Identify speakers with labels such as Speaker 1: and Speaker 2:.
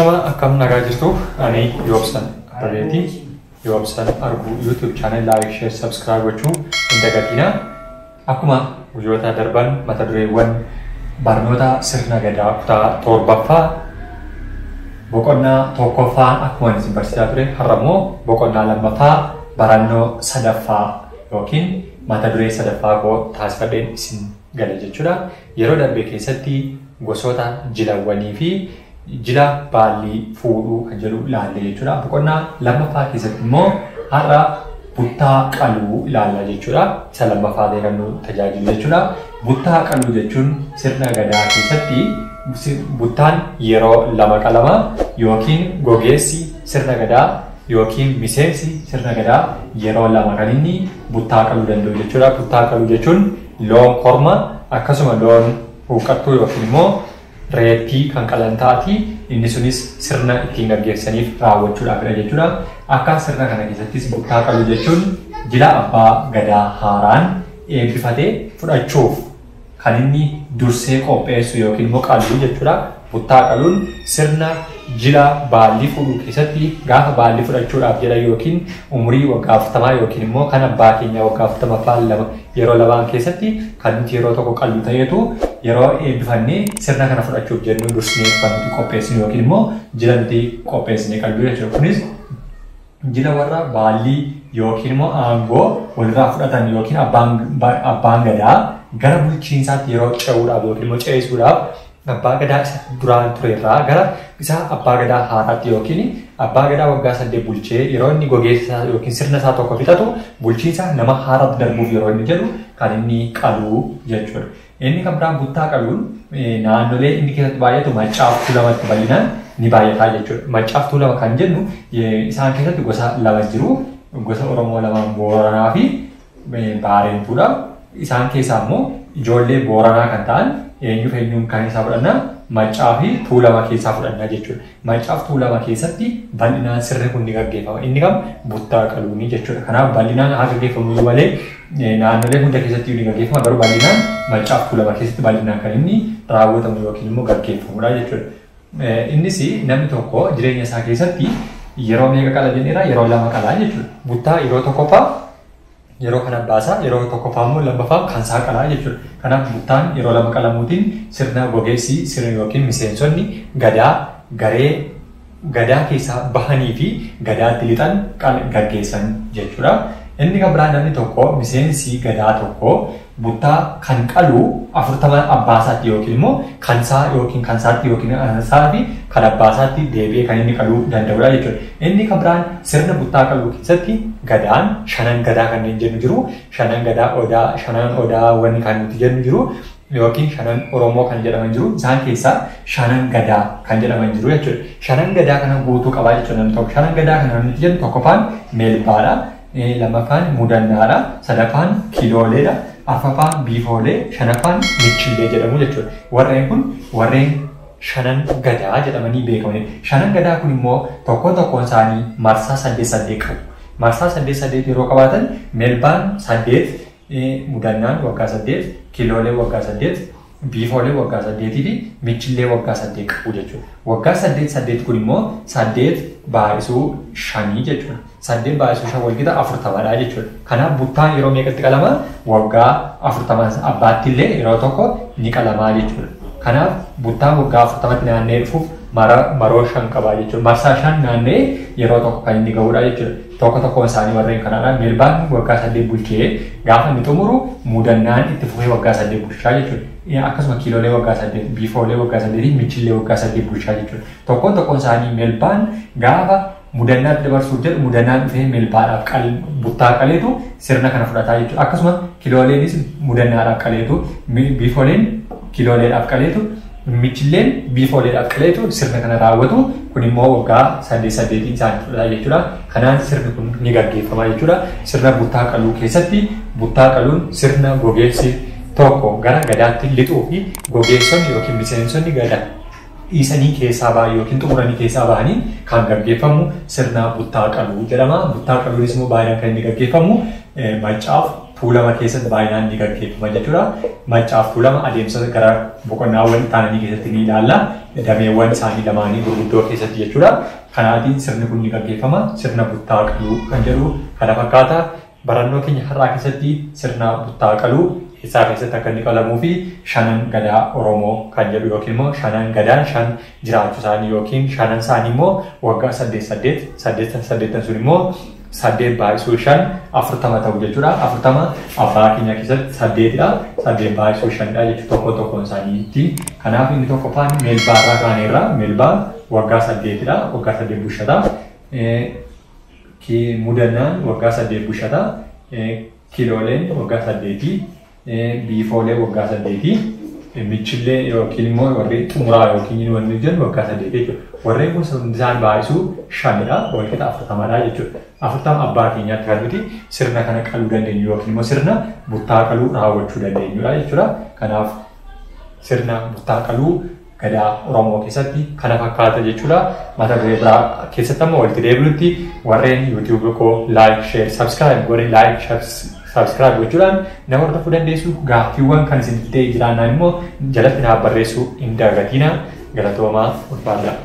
Speaker 1: Ashama akkam nagaa jirtu ani Yoobsan Ababeeti. Yoobsan Argu YouTube channel like, share, subscribe gochuu hin dagatinaa. Akkuma guyyoota darban mata dureewwan barnoota sirna gadaa kutaa torbaffaa boqonnaa tokkoffaan akkuma isin barsiisaa ture har'ammoo boqonnaa lammaffaa barannoo sadaffaa yookiin mata duree sadaffaa koo taasifadheen isin gala jechuudha. Yeroo darbe keessatti gosoota jilawwanii fi jila baalli fuudhuu kan jedhu ilaalle jechuudha. Boqonnaa lammaffaa keessatti immoo har'a buttaa qaluu ilaalla jechuudha. Isa lammaffaa ta'ee kan nu tajaajilu jechuudha. Buttaa qaluu jechuun sirna gadaa keessatti buttaan yeroo lama qalama yookiin gogeessi sirna gadaa yookiin miseensi sirna gadaa yeroo lama kan inni buttaa qaluu danda'u jechuudha. Buttaa qaluu jechuun loon korma akkasuma loon huuqqattuu yookiin immoo reettii kan qalan taati. Inni sunis sirna ittiin gaggeessaniif raawwachuudhaafidha jechuudha. Akka sirna kana keessattis buttaa qaluu jechuun jila abbaa gadaa haaraan eebbifatee fudhachuuf kan inni dursee qopheessu yookiin immoo qaluu jechuudha. Buttaa qaluun sirna jila baalli fuudhuu keessatti gaafa baalli fudhachuudhaaf jedha yookiin umurii waggaa 40 yookiin immoo kan abbaa keenya waggaa 40 yeroo lamaan keessatti kan nuti yeroo tokko qaluu ta'eetu yeroo eebbifannee sirna kana fudhachuuf jennu dursnee kan nuti qopheessinu yookiin immoo jila nuti qopheessinee qaluu jechuudha. Kunis jila warra baalli yookiin immoo aangoo walirraa fudhatan yookiin abbaan gadaa gara bulchiinsaatti yeroo ce'uudhaaf yookiin immoo ce'isuudhaaf abbaa gadaa isa duraan turerraa gara isa abbaa gadaa haaraatti yookiin abbaa gadaa waggaa 8 bulchee yeroo inni gogeessa yookiin sirna isaa tokko fixatu bulchiinsa nama haaraatti darbuuf yeroo inni jedhu kan inni qaluu jechuudha. Inni kan biraan buttaa qaluun naannolee inni keessatti baay'atu Maccaaf Tuulamatti bal'inaan ni baay'ata jechuudha. Maccaaf Tuulama kan jennu isaan keessatti gosa lama jiru. Gosa Oromoo lamaan Booranaa fi Baarentuudha. Isaan keessaa immoo ijoollee Booranaa kan ta'an eenyuun kan isaa fudhannaa Maccaa fi Tuulama keessaa fudhannaa jechuudha. Maccaa fi Tuulama keessatti bal'inaan sirni kun ni gaggeeffama. Inni kam buttaa qaluuni jechuudha. Kanaaf bal'inaan haa gaggeeffamu malee naannolee hunda keessatti ni gaggeeffama. Garuu bal'inaan Maccaa fi Tuulama keessatti bal'inaan kan inni raawwatamu yookiin immoo gaggeeffamudha jechuudha. Innis namni tokko jireenya isaa keessatti yeroo meeqa qala jenneera yeroo lama qalaa jechuudha. Buttaa yeroo tokkoffaa yeroo kana baasaa yeroo tokkoffaa immoo lammaffaa kan isaa qalaa jechuudha. Kanaaf buttaan yeroo lama qalamuutiin sirna gogeessi sirna yookiin miseensonni gadaa garee gadaa keessaa bahanii fi gadaatti lixan gaggeessan jechuudha. Inni kan biraan namni tokko miseensi gadaa tokko buttaa kan qalu 40 abbaasaatti yookiin immoo kansaa yookiin kansaatti yookiin ansaa fi kan abbaasaatti deebi'ee kan inni qaluu danda'udha jechuudha. Inni kan biraan sirna buttaa qaluu keessatti gadaan shanan gadaa kanneen jennu jiru. Shanan gadaa odaa shanan odaawwan kan nuti jennu jiru yookiin shanan Oromoo kan jedhaman jiru. Isaan keessaa shanan gadaa kan jedhaman jiru jechuudha. Shanan gadaa kana guutuu qabaa jechuudha namni tokko. Shanan gadaa kana nuti jennu tokkoffaan meelbaadha. Lamaffaan mudannaadha. Sadaffaan kilooleedha. Arfaffaan biifoolee. Shanaffaan michillee jedhamu jechuudha. Warreen kun warreen shanan gadaa jedhamanii beekamanidha. Shanan gadaa kun immoo tokkoon isaanii marsaa 8 qabu. Marsaa 8 yeroo qabaatan meelbaan 8 mudannaan waggaa 8 kiloolee waggaa 8 biifoolee waggaa 8 fi michillee waggaa 8 qabu jechuudha. Waggaa 8 kun immoo 8 baay'isuu 5 jechuudha. 8 baay'isuu 5 walqixa 40dha jechuudha. Kanaaf buttaan yeroo meeqatti qalama waggaa 40 abbaatti illee yeroo tokko ni qalamaa jechuudha. Kanaaf buttaan waggaa 40tti naannee dhufuuf maroo 5 qabaa jechuudha. Marsaa 5 naannee yeroo tokko kan inni gahudha jechuudha. Tokkoon isaanii warreen kanaadha. Meelbaan waggaa 8 bulchee gaafa inni xumuru mudannaan itti fufee waggaa 8 bulchaa jechuudha. Akkasuma kiloolee waggaa 8 biifoolee waggaa 8 michillee waggaa 8 bulchaa jechuudha. Tokkoon isaanii meelbaan gaafa mudannaatti dabarsuuf jedhu mudannaan dhufee meelbaadhaaf buttaa qaleetu sirna kana fudhataa jechuudha. Akkasuma kilooleenis mudannaadhaaf qaleetu biifooleen kilooleedhaaf qaleetu michilleen biifooleedhaaf qaleetu sirna kana raawwatu. Kun immoo waggaa 8 isaanii fudhata jechuudha. Kanaan sirni kun ni gaggeeffama jechuudha. Sirna buttaa qaluu keessatti buttaa qaluun sirna gogeessi tokko gara gadaatti lixuu fi gogeessonni yookiin miseensonni gadaa dhiisanii keessaa bahan yookiin xumuranii keessaa bahanii kan gaggeeffamu sirna buttaa qaluu jedhama. Buttaa qaluunis immoo baay'inaan kan inni gaggeeffamu Maccaaf tuulama keessatti baay'inaan ni gaggeeffama jechuudha. Maccaaf tuulama adeemsa gara boqonnaawwan taananii keessatti ni ilaalla. Dameewwan isaanii lamaanii gurguddoo keessatti jechuudha. Kanaatiin sirni kun ni gaggeeffama. Sirna buttaa qaluu kan jedhu kana fakkaata. Barannoo keenya har'aa keessatti sirna buttaa qaluu isaa keessatti akka inni qalamuu fi shanan gadaa Oromoo kan jedhu yookiin immoo shanan gadaan shan jiraachuu isaanii yookiin shanan isaanii immoo waggaa 8 sun immoo 8 baay'isuu 5 40 ta'u jechuudha. 40 abbaa keenya keessatti 8dha. 8 baay'isuu 5dha jechuudha tokkoon isaaniitti. Kanaaf inni tokkoffaan meelbaa irraa kaaneerra. Meelbaa waggaa 8dha. Waggaa 8 bushata. Mudannaan waggaa 8 bushata. Kilooleen waggaa 8. Biifoolee waggaa 8. Michillee yookiin immoo warri xumuraa yookiin wanni jennu waggaa 8 jechuudha. Warreen kun isaan baay'isuu 5dha. Walqixa 40dha jechuudha. 40 abbaa keenyaatti kan nuti sirna kana qaluu dandeenyu yookiin immoo sirna buttaa qaluu raawwachuu dandeenyudha jechuudha. Kanaaf sirna buttaa qaluu gadaa Oromoo keessatti kana fakkaata jechuudha. Mata duree biraa keessatti ammoo walitti deebinutti warreen YouTube koo like, share, subscribe godhe subscribe gochuudhaan nama hordofuu dandeessu. Gaaffiiwwan kan isin ta'e jiraannaan immoo jalatti naaf barreessuu hin dagatinaa. Galatoomaa ulfaadhaa.